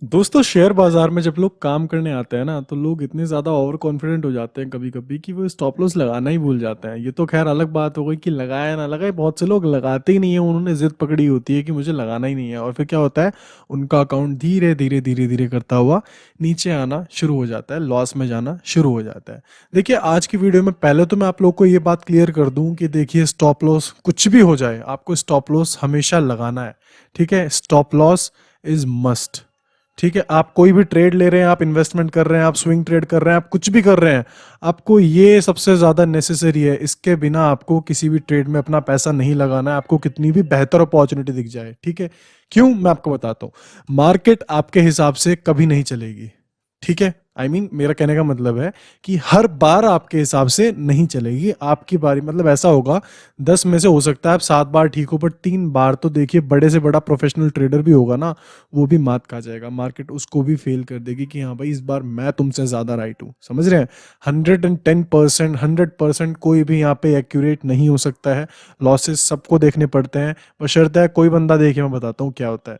दोस्तों शेयर बाजार में जब लोग काम करने आते हैं ना तो लोग इतने ज़्यादा ओवर कॉन्फिडेंट हो जाते हैं कभी कभी कि वो स्टॉप लॉस लगाना ही भूल जाते हैं। ये तो खैर अलग बात हो गई कि लगाया ना लगाए, बहुत से लोग लगाते ही नहीं है, उन्होंने जिद पकड़ी होती है कि मुझे लगाना ही नहीं है और फिर क्या होता है, उनका अकाउंट धीरे धीरे धीरे धीरे करता हुआ नीचे आना शुरू हो जाता है, लॉस में जाना शुरू हो जाता है। देखिए आज की वीडियो में पहले तो मैं आप लोग को ये बात क्लियर कर दूं कि देखिए स्टॉप लॉस कुछ भी हो जाए आपको स्टॉप लॉस हमेशा लगाना है। ठीक है, स्टॉप लॉस इज मस्ट। ठीक है, आप कोई भी ट्रेड ले रहे हैं, आप इन्वेस्टमेंट कर रहे हैं, आप स्विंग ट्रेड कर रहे हैं, आप कुछ भी कर रहे हैं, आपको ये सबसे ज़्यादा नेसेसरी है। इसके बिना आपको किसी भी ट्रेड में अपना पैसा नहीं लगाना है, आपको कितनी भी बेहतर अपॉर्चुनिटी दिख जाए। ठीक है, क्यों, मैं आपको बताता हूँ। मार्केट आपके हिसाब से कभी नहीं चलेगी। ठीक है, मेरा कहने का मतलब है कि हर बार आपके हिसाब से नहीं चलेगी। आपकी बारी मतलब ऐसा होगा, 10 में से हो सकता है आप 7 बार ठीक हो, पर 3 बार तो देखिए बड़े से बड़ा प्रोफेशनल ट्रेडर भी होगा ना, वो भी मात खा जाएगा। मार्केट उसको भी फेल कर देगी कि हाँ भाई इस बार मैं तुमसे ज्यादा राइट हूँ। समझ रहे हैं? 110%, 100% कोई भी यहाँ पे एक्यूरेट नहीं हो सकता है। लॉसेस सबको देखने पड़ते हैं, बशर्ते है कोई बंदा देखे। मैं बताता हूँ क्या होता है।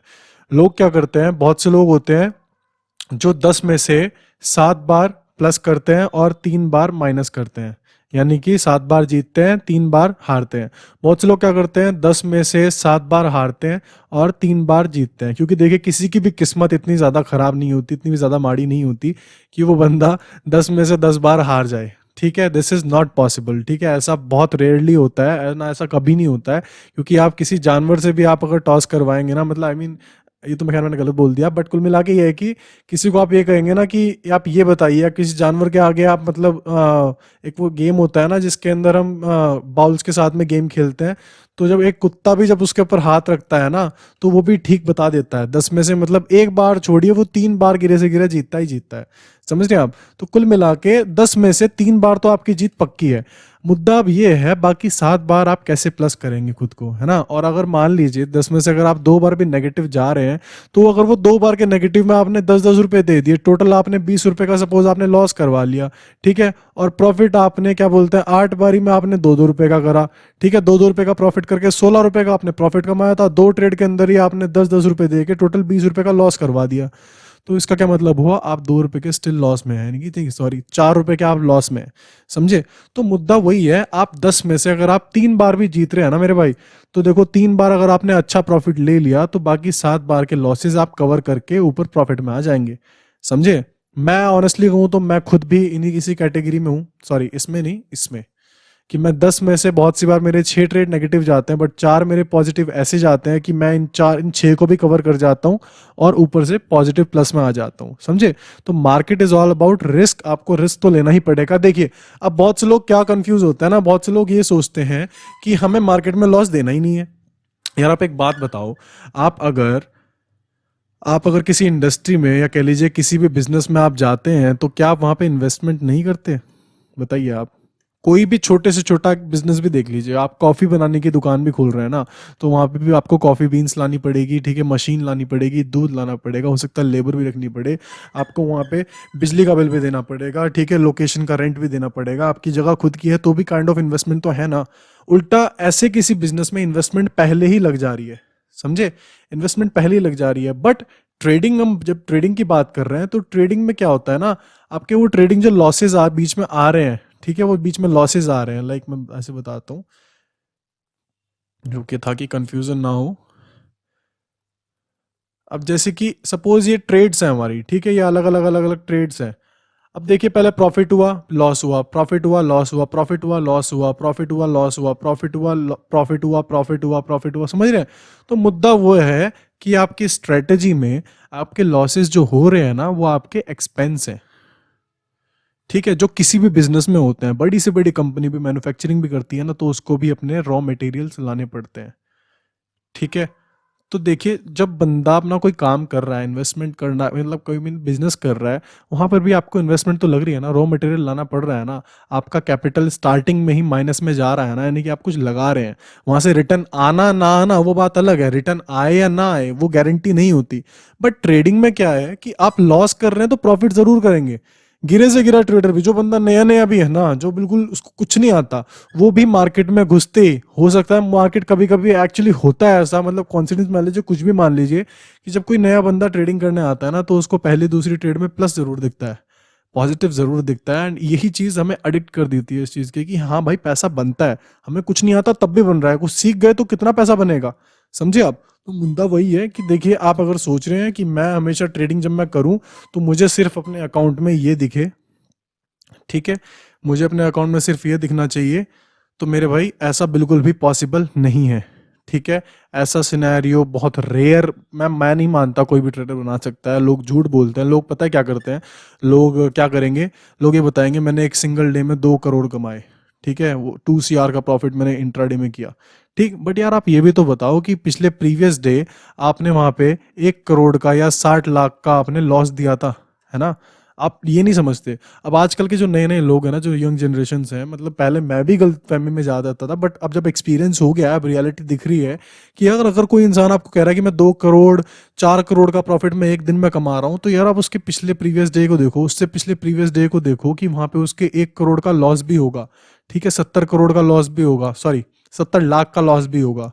लोग क्या करते हैं, बहुत से लोग होते हैं जो 10 में से 7 बार प्लस करते हैं और 3 बार माइनस करते हैं, यानी कि 7 बार जीतते हैं, 3 बार हारते हैं। बहुत से लोग क्या करते हैं, 10 में से 7 बार हारते हैं और 3 बार जीतते हैं। क्योंकि देखिए किसी की भी किस्मत इतनी ज़्यादा खराब नहीं होती, इतनी भी ज़्यादा माड़ी नहीं होती कि वो बंदा 10 में से 10 बार हार जाए। ठीक है, दिस इज़ नॉट पॉसिबल। ठीक है, ऐसा बहुत रेयरली होता है ना, ऐसा कभी नहीं होता है। क्योंकि आप किसी जानवर से भी आप अगर टॉस करवाएंगे ना, मतलब ये तो मैं खैर मैंने गलत बोल दिया, बट कुल मिला के ये है कि किसी को आप ये कहेंगे ना कि आप ये बताइए, या किसी जानवर के आगे आप मतलब एक वो गेम होता है ना जिसके अंदर हम बाउल्स के साथ में गेम खेलते हैं, तो जब एक कुत्ता भी जब उसके ऊपर हाथ रखता है ना, तो वो भी ठीक बता देता है। 10 में से मतलब एक बार छोड़िए, वो 3 बार गिरे से गिरे जीतता ही जीतता है। समझ रहे हैं आप? तो कुल मिला के 10 में से 3 बार तो आपकी जीत पक्की है। मुद्दा अब ये है बाकी 7 बार आप कैसे प्लस करेंगे खुद को, है ना। और अगर मान लीजिए 10 में से अगर आप 2 बार भी नेगेटिव जा रहे हैं, तो अगर वो 2 बार के नेगेटिव में आपने 10-10 रुपए दे दिए, टोटल आपने 20 रुपए का सपोज आपने लॉस करवा लिया। ठीक है, और प्रॉफिट आपने क्या बोलते हैं 8 बारी में आपने 2-2 रुपए का करा। ठीक है, 2-2 रुपए का प्रॉफिट करके 16 रुपए का आपने प्रॉफिट कमाया था। 2 ट्रेड के अंदर ही आपने 10-10 रुपए दे के टोटल 20 रुपए का लॉस करवा दिया। तो इसका क्या मतलब हुआ, आप 2 रुपए के स्टिल लॉस में है, यानी कि ठीक, सॉरी, 4 रुपए के आप लॉस में हैं। समझे? तो मुद्दा वही है, आप 10 में से अगर आप 3 बार भी जीत रहे हैं ना मेरे भाई, तो देखो 3 बार अगर आपने अच्छा प्रॉफिट ले लिया तो बाकी 7 बार के लॉसेस आप कवर करके ऊपर प्रॉफिट में आ जाएंगे। समझे? मैं ऑनेस्टली कहूँ तो मैं खुद भी इन्हीं किसी कैटेगरी में हूँ, सॉरी इसमें नहीं, इसमें, कि मैं 10 में से बहुत सी बार मेरे 6 ट्रेड नेगेटिव जाते हैं, बट 4 मेरे पॉजिटिव ऐसे जाते हैं कि मैं इन 6 को भी कवर कर जाता हूँ और ऊपर से पॉजिटिव प्लस में आ जाता हूँ। समझे? तो market is all about risk, आपको रिस्क तो लेना ही पड़ेगा। देखिए अब बहुत से लोग क्या कंफ्यूज होते हैं ना, बहुत से लोग ये सोचते हैं कि हमें मार्केट में लॉस देना ही नहीं है। यार आप एक बात बताओ, आप अगर आप अगर किसी इंडस्ट्री में या कह लीजिए किसी भी बिजनेस में आप जाते हैं, तो क्या आप वहां पे इन्वेस्टमेंट नहीं करते? बताइए आप। कोई भी छोटे से छोटा बिजनेस भी देख लीजिए, आप कॉफ़ी बनाने की दुकान भी खोल रहे हैं ना, तो वहाँ पे भी आपको कॉफ़ी बीन्स लानी पड़ेगी। ठीक है, मशीन लानी पड़ेगी, दूध लाना पड़ेगा, हो सकता है लेबर भी रखनी पड़े आपको वहाँ पे, बिजली का बिल भी देना पड़ेगा। ठीक है, लोकेशन का रेंट भी देना पड़ेगा। आपकी जगह खुद की है तो भी काइंड ऑफ इन्वेस्टमेंट तो है ना। उल्टा ऐसे किसी बिजनेस में इन्वेस्टमेंट पहले ही लग जा रही है। समझे? इन्वेस्टमेंट पहले ही लग जा रही है। बट ट्रेडिंग, हम जब ट्रेडिंग की बात कर रहे हैं तो ट्रेडिंग में क्या होता है ना, आपके वो ट्रेडिंग जो लॉसेज आ बीच में आ रहे हैं, ठीक है, वो बीच में लॉसेज आ रहे हैं, लाइक मैं ऐसे बताता हूँ जो कि ताकि कंफ्यूजन ना हो। अब जैसे कि सपोज ये ट्रेड्स हैं हमारी, ठीक है, ये अलग अलग अलग अलग ट्रेड्स हैं। अब देखिए पहले प्रॉफिट हुआ, लॉस हुआ, प्रॉफिट हुआ, लॉस हुआ, प्रॉफिट हुआ, लॉस हुआ, प्रॉफिट हुआ, लॉस हुआ, प्रॉफिट हुआ, प्रॉफिट हुआ, प्रॉफिट हुआ, प्रॉफिट हुआ। समझ रहे हैं? तो मुद्दा वो है कि आपकी स्ट्रेटेजी में आपके लॉसेस जो हो रहे हैं ना, वो आपके एक्सपेंस हैं। ठीक है, जो किसी भी बिजनेस में होते हैं, बड़ी से बड़ी कंपनी भी मैन्युफैक्चरिंग भी करती है ना, तो उसको भी अपने रॉ मटेरियल्स लाने पड़ते हैं। ठीक है, तो देखिए जब बंदा अपना कोई काम कर रहा है, इन्वेस्टमेंट करना मतलब कोई भी बिजनेस कर रहा है, वहां पर भी आपको इन्वेस्टमेंट तो लग रही है ना, रॉ मटेरियल लाना पड़ रहा है ना। आपका कैपिटल स्टार्टिंग में ही माइनस में जा रहा है ना, यानी कि आप कुछ लगा रहे हैं। वहां से रिटर्न आना ना आना वो बात अलग है, रिटर्न आए या ना आए वो गारंटी नहीं होती। बट ट्रेडिंग में क्या है कि आप लॉस कर रहे हैं तो प्रॉफिट जरूर करेंगे। गिरे से गिरा ट्रेडर भी, जो बंदा नया नया भी है ना, जो बिल्कुल उसको कुछ नहीं आता, वो भी मार्केट में घुसते ही हो सकता है मार्केट कभी कभी एक्चुअली होता है ऐसा, मतलब कॉन्फिडेंस मान लीजिए, कुछ भी मान लीजिए कि जब कोई नया बंदा ट्रेडिंग करने आता है ना, तो उसको पहली दूसरी ट्रेड में प्लस जरूर दिखता है, पॉजिटिव जरूर दिखता है, एंड यही चीज हमें एडिक्ट कर देती है इस चीज की कि हाँ भाई पैसा बनता है, हमें कुछ नहीं आता तब भी बन रहा है, कुछ सीख गए तो कितना पैसा बनेगा, समझे आप। तो मुद्दा वही है कि देखिए, आप अगर सोच रहे हैं कि मैं हमेशा ट्रेडिंग जब मैं करूं तो मुझे सिर्फ अपने अकाउंट में ये दिखे, ठीक है, मुझे अपने अकाउंट में सिर्फ ये दिखना चाहिए, तो मेरे भाई ऐसा बिल्कुल भी पॉसिबल नहीं है, ठीक है। ऐसा सिनेरियो बहुत रेयर, मैं नहीं मानता कोई भी ट्रेडर बना सकता है, लोग झूठ बोलते हैं, लोग पता है क्या करते हैं, लोग क्या करेंगे, लोग ये बताएंगे मैंने एक सिंगल डे में 2 करोड़ कमाए, ठीक है, वो 2 CR का प्रॉफिट मैंने इंट्राडे में किया, ठीक, बट यार आप ये भी तो बताओ कि पिछले प्रीवियस डे आपने वहां पे 1 करोड़ का या 60 लाख का आपने लॉस दिया था, है ना। आप ये नहीं समझते। अब आजकल के जो नए नए लोग हैं ना, जो यंग जनरेशन हैं, मतलब पहले मैं भी गलत फहमी में ज्यादा रहता था, बट अब जब एक्सपीरियंस हो गया है, अब रियलिटी दिख रही है कि अगर अगर कोई इंसान आपको कह रहा है कि मैं 2 करोड़ 4 करोड़ का प्रॉफिट मैं एक दिन में कमा रहा हूँ, तो यार आप उसके पिछले प्रीवियस डे को देखो, उससे पिछले प्रीवियस डे को देखो कि वहां पे उसके 1 करोड़ का लॉस भी होगा, ठीक है, 70 करोड़ का लॉस भी होगा, सॉरी 70 लाख का लॉस भी होगा,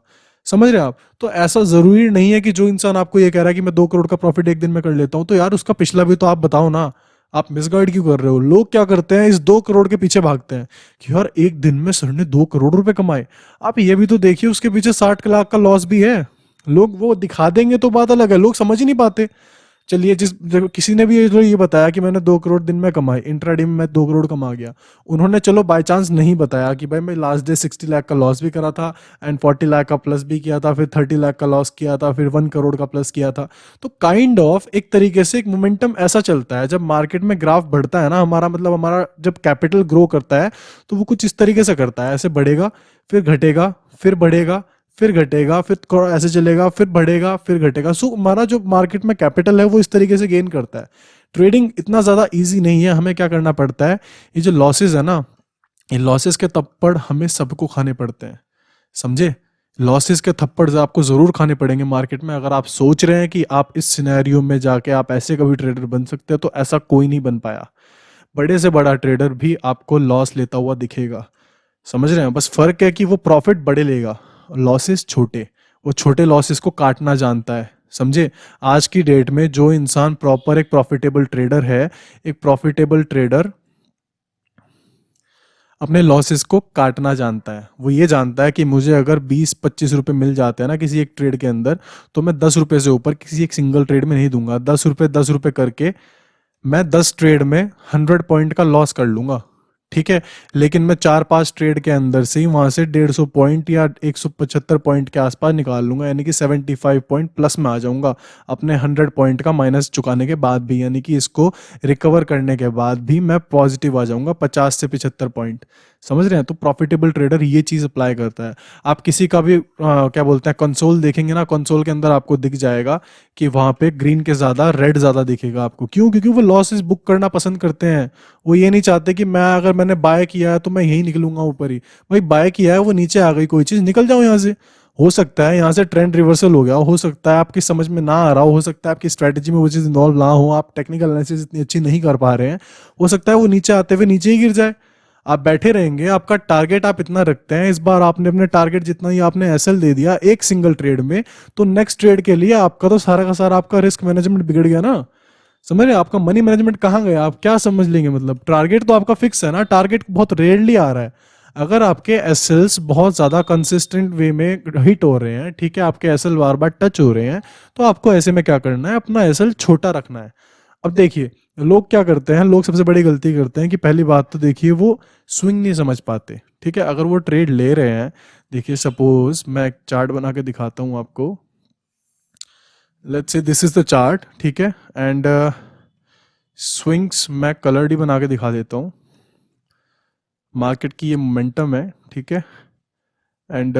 समझ रहे हैं आप। तो ऐसा जरूरी नहीं है कि जो इंसान आपको ये कह रहा है कि मैं 2 करोड़ का प्रॉफिट एक दिन में कर लेता हूँ, तो यार उसका पिछला भी तो आप बताओ ना। आप मिसगाइड क्यों कर रहे हो। लोग क्या करते हैं, इस 2 करोड़ के पीछे भागते हैं कि यार एक दिन में सर ने 2 करोड़ रुपए कमाए। आप ये भी तो देखिए उसके पीछे 60 लाख का लॉस भी है। लोग वो दिखा देंगे तो बात अलग है, लोग समझ ही नहीं पाते। चलिए, जब किसी ने भी ये बताया कि मैंने 2 करोड़ दिन में कमाए, इंट्राडे में मैं 2 करोड़ कमा गया, उन्होंने चलो बाय चांस नहीं बताया कि भाई मैं लास्ट डे 60 लाख का लॉस भी करा था एंड 40 लाख का प्लस भी किया था, फिर 30 लाख का लॉस किया था, फिर 1 करोड़ का प्लस किया था। तो काइंड ऑफ एक तरीके से एक मोमेंटम ऐसा चलता है, जब मार्केट में ग्राफ बढ़ता है ना हमारा, मतलब हमारा जब कैपिटल ग्रो करता है तो वो कुछ इस तरीके से करता है, ऐसे बढ़ेगा, फिर घटेगा, फिर बढ़ेगा, फिर घटेगा, फिर थोड़ा ऐसे चलेगा, फिर बढ़ेगा, फिर घटेगा। सो हमारा जो मार्केट में कैपिटल है वो इस तरीके से गेन करता है। ट्रेडिंग इतना ज्यादा इजी नहीं है, हमें क्या करना पड़ता है, ये जो लॉसेस है ना, ये लॉसेस के थप्पड़ हमें सबको खाने पड़ते हैं, समझे। लॉसेस के थप्पड़ आपको जरूर खाने पड़ेंगे मार्केट में। अगर आप सोच रहे हैं कि आप इस सिनेरियो में जाके आप ऐसे कभी ट्रेडर बन सकते हैं, तो ऐसा कोई नहीं बन पाया। बड़े से बड़ा ट्रेडर भी आपको लॉस लेता हुआ दिखेगा, समझ रहे हैं। बस फर्क है कि वो प्रॉफिट बड़े लेगा, लॉसेस छोटे, वो छोटे लॉसेस को काटना जानता है, समझे। आज की डेट में जो इंसान प्रॉपर एक प्रॉफिटेबल ट्रेडर है, एक प्रॉफिटेबल ट्रेडर अपने लॉसेस को काटना जानता है। वो ये जानता है कि मुझे अगर 20-25 रुपए मिल जाते हैं ना किसी एक ट्रेड के अंदर, तो मैं 10 रुपए से ऊपर किसी एक सिंगल ट्रेड में नहीं दूंगा। 10 रुपए 10 रुपए करके मैं 10 ट्रेड में 100 पॉइंट का लॉस कर लूंगा, ठीक है। लेकिन मैं 4-5 ट्रेड के अंदर से ही वहां से 150 पॉइंट या 175 पॉइंट के आसपास निकाल लूंगा, यानी कि 75 पॉइंट प्लस में आ जाऊंगा अपने 100 पॉइंट का माइनस चुकाने के बाद भी, यानी कि इसको रिकवर करने के बाद भी मैं पॉजिटिव आ जाऊंगा 50 से 75 पॉइंट, समझ रहे हैं। तो प्रॉफिटेबल ट्रेडर ये चीज अप्लाई करता है। आप किसी का भी क्या बोलते हैं कंसोल देखेंगे ना, कंसोल के अंदर आपको दिख जाएगा कि वहां पे ग्रीन के ज्यादा रेड ज्यादा दिखेगा आपको। क्यों? क्योंकि वो लॉसेस बुक करना पसंद करते हैं। वो ये नहीं चाहते कि मैं अगर मैंने बाय किया है तो मैं यही निकलूंगा ऊपर ही। भाई बाय किया है, वो नीचे आ गई कोई चीज, निकल जाओ यहाँ से। हो सकता है यहाँ से ट्रेंड रिवर्सल हो गया, हो सकता है आपकी समझ में ना आ रहा हो सकता है आपकी स्ट्रेटेजी में वो चीज इन्वॉल्व ना हो, आप टेक्निकल एनालिसिस इतनी अच्छी नहीं कर पा रहे हैं, हो सकता है वो नीचे आते हुए नीचे ही गिर जाए। आप बैठे रहेंगे, आपका टारगेट आप इतना रखते हैं, इस बार आपने अपने टारगेट जितना ही आपने एसएल दे दिया एक सिंगल ट्रेड में, तो नेक्स्ट ट्रेड के लिए आपका तो सारा का सारा आपका रिस्क मैनेजमेंट बिगड़ गया ना। समझ रहे हैं? आपका मनी मैनेजमेंट कहाँ गया? आप क्या समझ लेंगे? मतलब टारगेट तो आपका फिक्स है ना, टारगेट बहुत रेयरली आ रहा है। अगर आपके एसएल्स बहुत ज्यादा कंसिस्टेंट वे में हिट हो रहे हैं, ठीक है, आपके एसएल बार बार टच हो रहे हैं, तो आपको ऐसे में क्या करना है, अपना एसएल छोटा रखना है। अब देखिए, लोग क्या करते हैं, लोग सबसे बड़ी गलती करते हैं कि पहली बात तो देखिए वो स्विंग नहीं समझ पाते, ठीक है। अगर वो ट्रेड ले रहे हैं, देखिए सपोज मैं एक चार्ट बना के दिखाता हूँ आपको, let's say this is the chart, ठीक है, एंड स्विंग्स मैं कलर्ड ही बना के दिखा देता हूँ। मार्केट की ये मोमेंटम है, ठीक है, एंड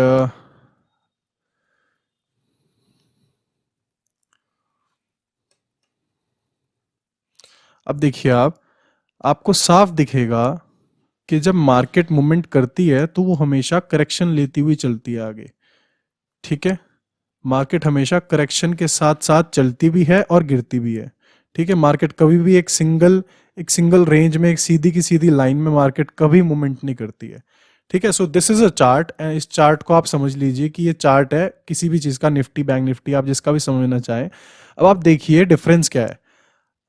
अब देखिए आपको साफ दिखेगा कि जब मार्केट मूवमेंट करती है तो वो हमेशा करेक्शन लेती हुई चलती है आगे, ठीक है। मार्केट हमेशा करेक्शन के साथ साथ चलती भी है और गिरती भी है, ठीक है, मार्केट कभी भी एक सिंगल रेंज में एक सीधी की सीधी लाइन में मार्केट कभी मूवमेंट नहीं करती है। ठीक है, so this is a chart, and इस चार्ट को आप समझ लीजिए कि ये चार्ट है किसी भी चीज का, निफ्टी, बैंक निफ्टी, आप जिसका भी समझना चाहें। अब आप देखिए डिफरेंस क्या है।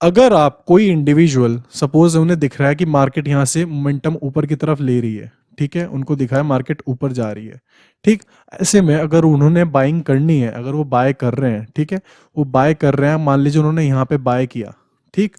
अगर आप कोई इंडिविजुअल, सपोज उन्हें दिख रहा है कि मार्केट यहाँ से मोमेंटम ऊपर की तरफ ले रही है, ठीक है, उनको दिखा है मार्केट ऊपर जा रही है, ठीक, ऐसे में अगर उन्होंने बाइंग करनी है, अगर वो बाय कर रहे हैं, ठीक है, वो बाय कर रहे हैं, मान लीजिए उन्होंने यहाँ पे बाय किया, ठीक,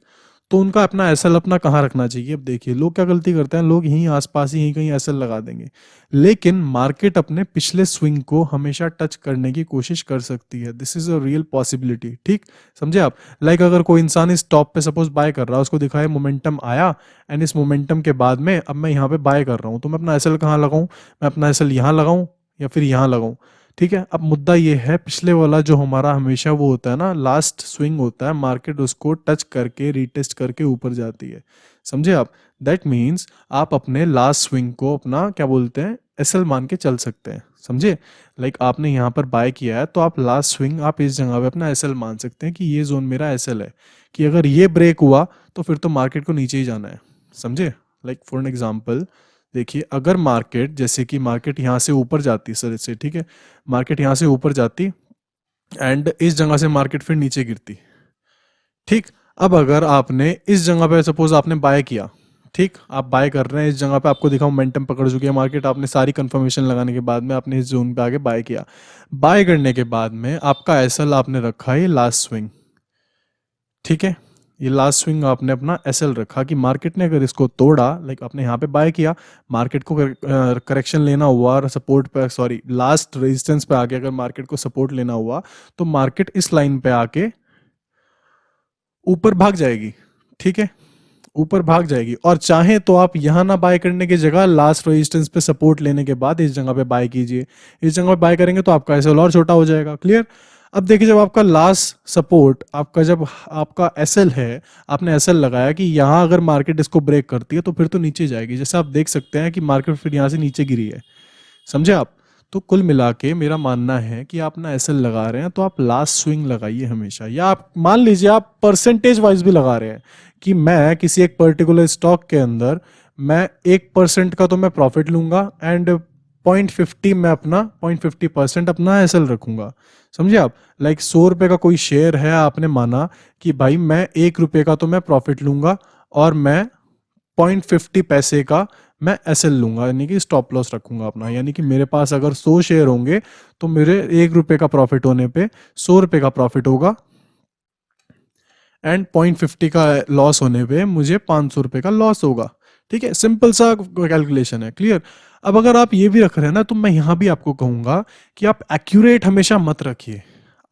तो उनका अपना एसएल अपना कहाँ रखना चाहिए। अब देखिए लोग क्या गलती करते हैं, लोग यहीं आसपास ही यहीं कहीं एसएल लगा देंगे, लेकिन मार्केट अपने पिछले स्विंग को हमेशा टच करने की कोशिश कर सकती है। This is a real possibility, ठीक, समझे आप। लाइक अगर कोई इंसान इस टॉप पे सपोज बाय कर रहा है, उसको दिखाए मोमेंटम आया, एंड इस मोमेंटम के बाद में अब मैं यहाँ पे बाय कर रहा हूँ, तो मैं अपना एसएल कहाँ लगाऊं, मैं अपना एसएल यहाँ लगाऊं या फिर यहाँ लगाऊं। ठीक है, अब मुद्दा ये है, पिछले वाला जो हमारा हमेशा वो होता है ना, लास्ट स्विंग होता है, मार्केट उसको टच करके रीटेस्ट करके ऊपर जाती है, समझे आप। दैट मीन्स आप अपने लास्ट स्विंग को अपना क्या बोलते हैं, एसएल मान के चल सकते हैं, समझे। लाइक आपने यहाँ पर बाय किया है, तो आप लास्ट स्विंग आप इस जगह पे अपना एसएल मान सकते हैं कि ये जोन मेरा एसएल है, कि अगर ये ब्रेक हुआ तो फिर तो मार्केट को नीचे ही जाना है, समझे। लाइक फॉर एन एग्जाम्पल, देखिए अगर मार्केट, जैसे कि मार्केट यहाँ से ऊपर जाती सर से, ठीक है, मार्केट यहाँ से ऊपर जाती एंड इस जगह से मार्केट फिर नीचे गिरती, ठीक। अब अगर आपने इस जगह पे सपोज आपने बाय किया, ठीक, आप बाय कर रहे हैं इस जगह पे, आपको दिखा मोमेंटम पकड़ चुकी है मार्केट, आपने सारी कंफर्मेशन लगाने के बाद में आपने इस जोन पे आके बाय किया। बाय करने के बाद में आपका एसएल आपने रखा है लास्ट स्विंग, ठीक है, ये लास्ट स्विंग आपने अपना एसएल रखा कि मार्केट ने अगर इसको तोड़ा, लाइक आपने यहाँ पे बाय किया, मार्केट को करेक्शन लेना हुआ और सपोर्ट पे, सॉरी लास्ट रेजिस्टेंस पे आके अगर मार्केट को सपोर्ट लेना हुआ, तो मार्केट इस लाइन पे आके ऊपर भाग जाएगी, ठीक है, ऊपर भाग जाएगी। और चाहे तो आप यहां ना बाय करने की जगह लास्ट रेजिस्टेंस पे सपोर्ट लेने के बाद इस जगह पे बाय कीजिए, इस जगह पे बाय करेंगे तो आपका एसएल और छोटा हो जाएगा, क्लियर। अब देखिए जब आपका लास्ट सपोर्ट आपका, जब आपका एसएल है, आपने एसएल लगाया कि यहां अगर मार्केट इसको ब्रेक करती है तो फिर तो नीचे जाएगी, जैसे आप देख सकते हैं कि मार्केट फिर यहां से नीचे गिरी है, समझे आप। तो कुल मिला के मेरा मानना है कि आप ना एसएल लगा रहे हैं तो आप लास्ट स्विंग लगाइए हमेशा, या आप मान लीजिए आप परसेंटेज वाइज भी लगा रहे हैं कि मैं किसी एक पर्टिकुलर स्टॉक के अंदर मैं 1% का तो मैं प्रॉफिट लूंगा एंड 0.50 मैं अपना 0.50% अपना एसएल रखूंगा, समझे आप। लाइक 100 रुपए का कोई शेयर है, आपने माना कि भाई मैं 1 रुपए का तो मैं प्रॉफिट लूंगा और मैं 0.50 पैसे का मैं एसएल लूंगा, यानी कि स्टॉप लॉस रखूंगा अपना, यानी कि मेरे पास अगर 100 शेयर होंगे तो मेरे 1 रुपए का प्रॉफिट होने पे 100 रुपए का प्रॉफिट होगा, एंड 0.50 का लॉस होने पे मुझे 500 रुपए का लॉस होगा। ठीक है, सिंपल सा कैलकुलेशन है, क्लियर। अब अगर आप ये भी रख रहे हैं ना, तो मैं यहाँ भी आपको कहूंगा कि आप एक्यूरेट हमेशा मत रखिए।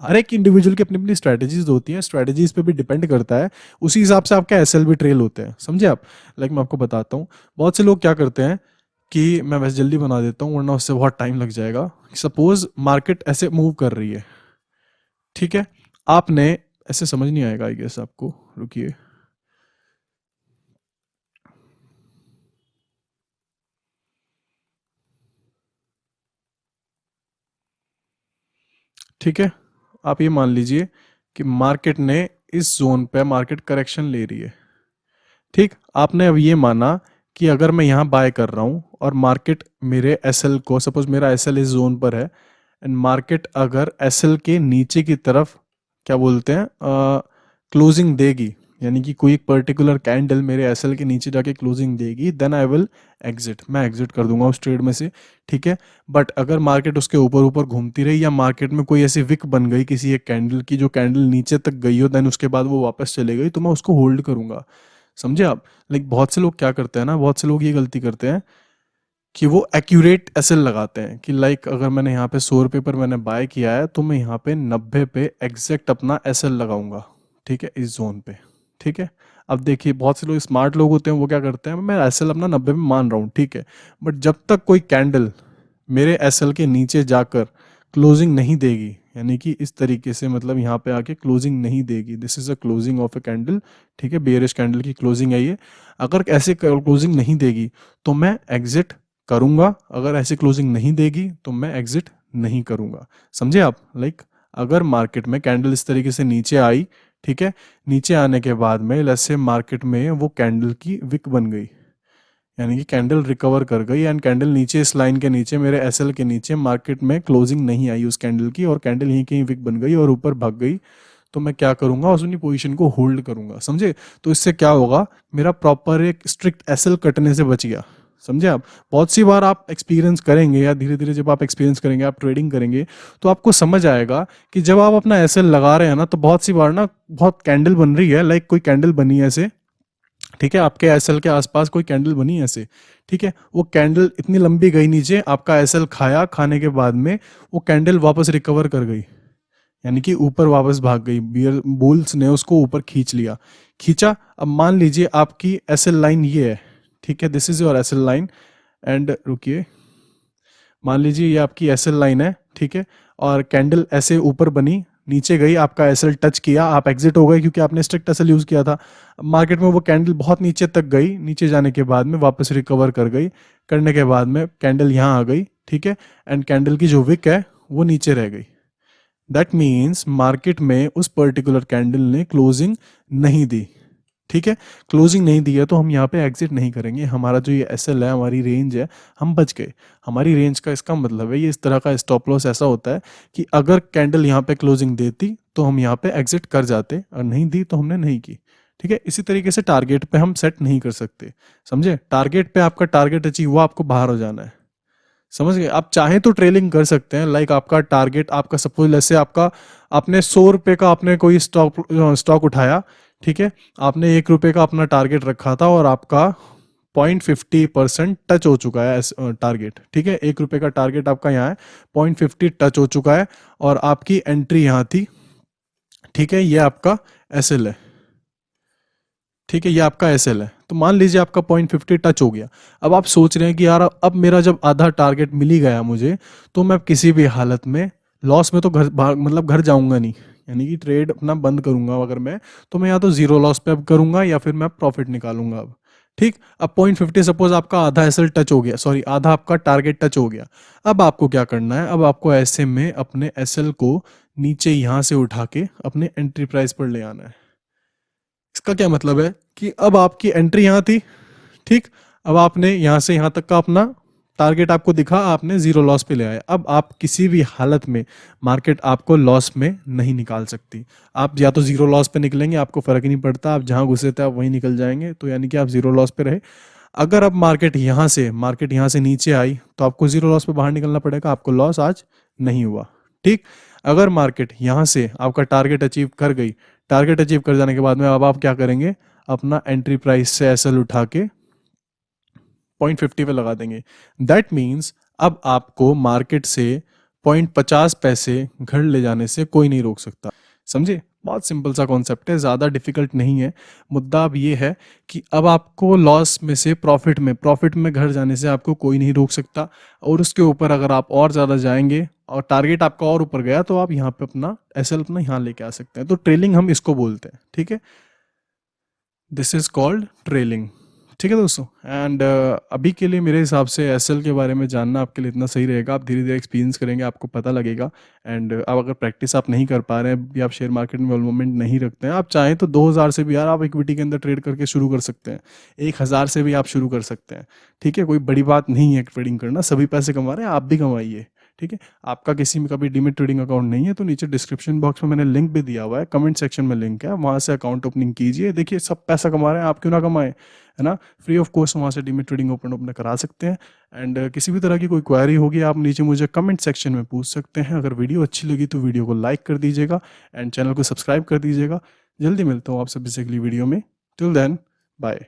हर एक इंडिविजुअल की अपनी अपनी स्ट्रैटेजीज होती हैं, स्ट्रैटेजीज पे भी डिपेंड करता है, उसी हिसाब से आपका एसएल भी ट्रेल होते हैं, समझे आप। लाइक मैं आपको बताता हूँ, बहुत से लोग क्या करते हैं कि मैं वैसे जल्दी बना देता हूँ वरना उससे बहुत टाइम लग जाएगा। सपोज मार्केट ऐसे मूव कर रही है, ठीक है, आपने, ऐसे समझ नहीं आएगा आई गेस आपको, रुकिए, ठीक है, आप ये मान लीजिए कि मार्केट ने इस जोन पे मार्केट करेक्शन ले रही है, ठीक, आपने अब ये माना कि अगर मैं यहाँ बाय कर रहा हूँ और मार्केट मेरे एसएल को, सपोज मेरा एसएल इस जोन पर है, एंड मार्केट अगर एसएल के नीचे की तरफ क्या बोलते हैं क्लोजिंग देगी, यानी कि कोई एक पर्टिकुलर कैंडल मेरे एसएल के नीचे जाके क्लोजिंग देगी, देन आई विल एग्जिट, मैं एग्जिट कर दूंगा उस ट्रेड में से, ठीक है। बट अगर मार्केट उसके ऊपर ऊपर घूमती रही या मार्केट में कोई ऐसी विक बन गई किसी एक कैंडल की, जो कैंडल नीचे तक गई हो, देन उसके बाद वो वापस चले गई, तो मैं उसको होल्ड करूंगा, समझे आप। लाइक बहुत से लोग क्या करते हैं ना, बहुत से लोग ये गलती करते हैं कि वो एक्यूरेट एसएल लगाते हैं कि लाइक अगर मैंने यहाँ पे 100 रुपये पर मैंने बाय किया है तो मैं यहाँ पे 90 पे एग्जैक्ट अपना एसएल लगाऊंगा, ठीक है, इस जोन पे, ठीक है। अब देखिए बहुत से लोग स्मार्ट लोग होते हैं, वो क्या करते हैं, मैं एसएल अपना 90 पे मान रहा हूँ, ठीक है, बट जब तक कोई कैंडल मेरे एसएल के नीचे जाकर क्लोजिंग नहीं देगी, यानी कि इस तरीके से, मतलब यहाँ पे आके क्लोजिंग नहीं देगी, this is a closing of a candle, ठीक है, बेयरिश कैंडल की क्लोजिंग है ये, अगर ऐसे क्लोजिंग नहीं देगी तो मैं एग्जिट करूंगा, अगर ऐसे क्लोजिंग नहीं देगी तो मैं एग्जिट नहीं करूंगा, समझे आप। लाइक अगर मार्केट में कैंडल इस तरीके से नीचे आई, ठीक है। नीचे आने के बाद में लेट्स से मार्केट में वो कैंडल की विक बन गई, यानी कि कैंडल रिकवर कर गई एंड कैंडल नीचे इस लाइन के नीचे मेरे एसएल के नीचे मार्केट में क्लोजिंग नहीं आई उस कैंडल की, और कैंडल यहीं कहीं विक बन गई और ऊपर भाग गई, तो मैं क्या करूंगा, उस अपनी पोजीशन को होल्ड करूंगा, समझे। तो इससे क्या होगा, मेरा प्रॉपर एक स्ट्रिक्ट एसएल कटने से बच गया, समझे आप। बहुत सी बार आप एक्सपीरियंस करेंगे या धीरे धीरे जब आप एक्सपीरियंस करेंगे, आप ट्रेडिंग करेंगे, तो आपको समझ आएगा कि जब आप अपना एसएल लगा रहे हैं ना, तो बहुत सी बार ना बहुत कैंडल बन रही है, लाइक कोई कैंडल बनी है ऐसे, ठीक है, आपके एसएल के आसपास कोई कैंडल बनी है ऐसे, ठीक है, वो कैंडल इतनी लंबी गई नीचे, आपका एसएल खाया, खाने के बाद में वो कैंडल वापस रिकवर कर गई, यानी कि ऊपर वापस भाग गई, बियर बुल्स ने उसको ऊपर खींच लिया, खींचा। अब मान लीजिए आपकी एसएल लाइन ये है, ठीक है, this is your SL line, and रुकिए, मान लीजिए ये आपकी एसएल लाइन है, ठीक है, और कैंडल ऐसे ऊपर बनी, नीचे गई, आपका एसएल टच किया, आप एग्जिट हो गए क्योंकि आपने स्ट्रिक्ट एसएल यूज किया था। मार्केट में वो कैंडल बहुत नीचे तक गई, नीचे जाने के बाद में वापस रिकवर कर गई, करने के बाद में कैंडल यहाँ आ गई, ठीक है, एंड कैंडल की जो विक है वो नीचे रह गई। दैट मीन्स मार्केट में उस पर्टिकुलर कैंडल ने क्लोजिंग नहीं दी, ठीक है, क्लोजिंग नहीं दी है, तो हम यहाँ पे एग्जिट नहीं करेंगे, हमारा जो ये एसएल है, हमारी रेंज है, हम बच गए। हमारी रेंज का इसका मतलब है, ये इस तरह का स्टॉप लॉस ऐसा होता है कि अगर कैंडल यहाँ पे क्लोजिंग देती तो हम यहाँ पे एग्जिट कर जाते, और नहीं दी तो हमने नहीं की, ठीक है। इसी तरीके से टारगेट पे हम सेट नहीं कर सकते, समझे। टारगेट पे आपका टारगेट अचीव हुआ, आपको बाहर हो जाना है, समझ गए। आप चाहें तो ट्रेलिंग कर सकते हैं, लाइक आपका टारगेट, आपका सपोज जैसे आपका, आपने 100 रुपये का आपने कोई स्टॉक उठाया, ठीक है, आपने 1 रुपये का अपना टारगेट रखा था और आपका 0.50% टच हो चुका है टारगेट, ठीक है, 1 रुपये का टारगेट आपका यहाँ है, 0.50 टच हो चुका है, और आपकी एंट्री यहाँ थी, ठीक है, ये आपका एसएल है, ठीक है, ये आपका एसएल है। तो मान लीजिए आपका 0.50 टच हो गया, अब आप सोच रहे हैं कि यार अब मेरा जब आधा टारगेट मिल ही गया मुझे, तो मैं किसी भी हालत में लॉस में तो मतलब घर जाऊंगा नहीं, यानी कि ट्रेड अपना बंद करूंगा अगर मैं, तो मैं या तो जीरो लॉस पे अब करूंगा या फिर मैं प्रॉफिट निकालूंगा अब, ठीक। अब 0.50 सपोज आपका आधा एसएल टच हो गया, सॉरी आधा आपका टारगेट टच हो गया, अब आपको क्या करना है, अब आपको ऐसे में अपने एसएल को नीचे यहाँ से उठा के अपने एंट्री प्राइस पर ले आना है। इसका क्या मतलब है कि अब आपकी एंट्री यहाँ थी, ठीक, अब आपने यहाँ से यहाँ तक का अपना टारगेट आपको दिखा, आपने जीरो लॉस पे ले आए, अब आप किसी भी हालत में मार्केट आपको लॉस में नहीं निकाल सकती। आप या तो जीरो लॉस पे निकलेंगे, आपको फर्क ही नहीं पड़ता, आप जहाँ घुसे थे आप वहीं निकल जाएंगे, तो यानी कि आप जीरो लॉस पे रहे। अगर अब मार्केट यहाँ से नीचे आई, तो आपको जीरो लॉस पे बाहर निकलना पड़ेगा, आपको लॉस आज नहीं हुआ, ठीक। अगर मार्केट यहाँ से आपका टारगेट अचीव कर गई, टारगेट अचीव कर जाने के बाद में अब आप क्या करेंगे, अपना एंट्री प्राइस से एसएल उठा के 0.50 पे लगा देंगे। दैट मीन्स अब आपको मार्केट से 0.50 घर ले जाने से कोई नहीं रोक सकता, समझे। बहुत सिंपल सा कॉन्सेप्ट है, ज़्यादा डिफिकल्ट नहीं है। मुद्दा अब ये है कि अब आपको लॉस में से प्रॉफिट में घर जाने से आपको कोई नहीं रोक सकता, और उसके ऊपर अगर आप और ज़्यादा जाएंगे और टारगेट आपका और ऊपर गया, तो आप यहाँ पे अपना एसएल अपना यहाँ लेके आ सकते हैं। तो ट्रेलिंग हम इसको बोलते हैं, ठीक है, दिस इज कॉल्ड ट्रेलिंग, ठीक है दोस्तों। एंड अभी के लिए मेरे हिसाब से एसएल के बारे में जानना आपके लिए इतना सही रहेगा, आप धीरे धीरे एक्सपीरियंस करेंगे, आपको पता लगेगा। एंड अब अगर प्रैक्टिस आप नहीं कर पा रहे हैं या आप शेयर मार्केट में इन्वॉल्वमेंट नहीं रखते हैं, आप चाहें तो 2000 से भी यार आप इक्विटी के अंदर ट्रेड करके शुरू कर सकते हैं, 1000 से भी आप शुरू कर सकते हैं, ठीक है, कोई बड़ी बात नहीं है ट्रेडिंग करना, सभी पैसे कमा रहे हैं, आप भी कमाइए, ठीक है। आपका किसी में कभी डीमेट ट्रेडिंग अकाउंट नहीं है तो नीचे डिस्क्रिप्शन बॉक्स में मैंने लिंक भी दिया हुआ है, कमेंट सेक्शन में लिंक है, वहाँ से अकाउंट ओपनिंग कीजिए, देखिए सब पैसा कमा रहे हैं, आप क्यों ना कमाएं, है ना। फ्री ऑफ कॉस्ट वहाँ से डीमेट ट्रेडिंग ओपन करा सकते हैं। एंड किसी भी तरह की कोई क्वेरी होगी आप नीचे मुझे कमेंट सेक्शन में पूछ सकते हैं। अगर वीडियो अच्छी लगी तो वीडियो को लाइक कर दीजिएगा एंड चैनल को सब्सक्राइब कर दीजिएगा। जल्दी मिलता हूँ आपसे बेसिकली वीडियो में, टिल देन बाय।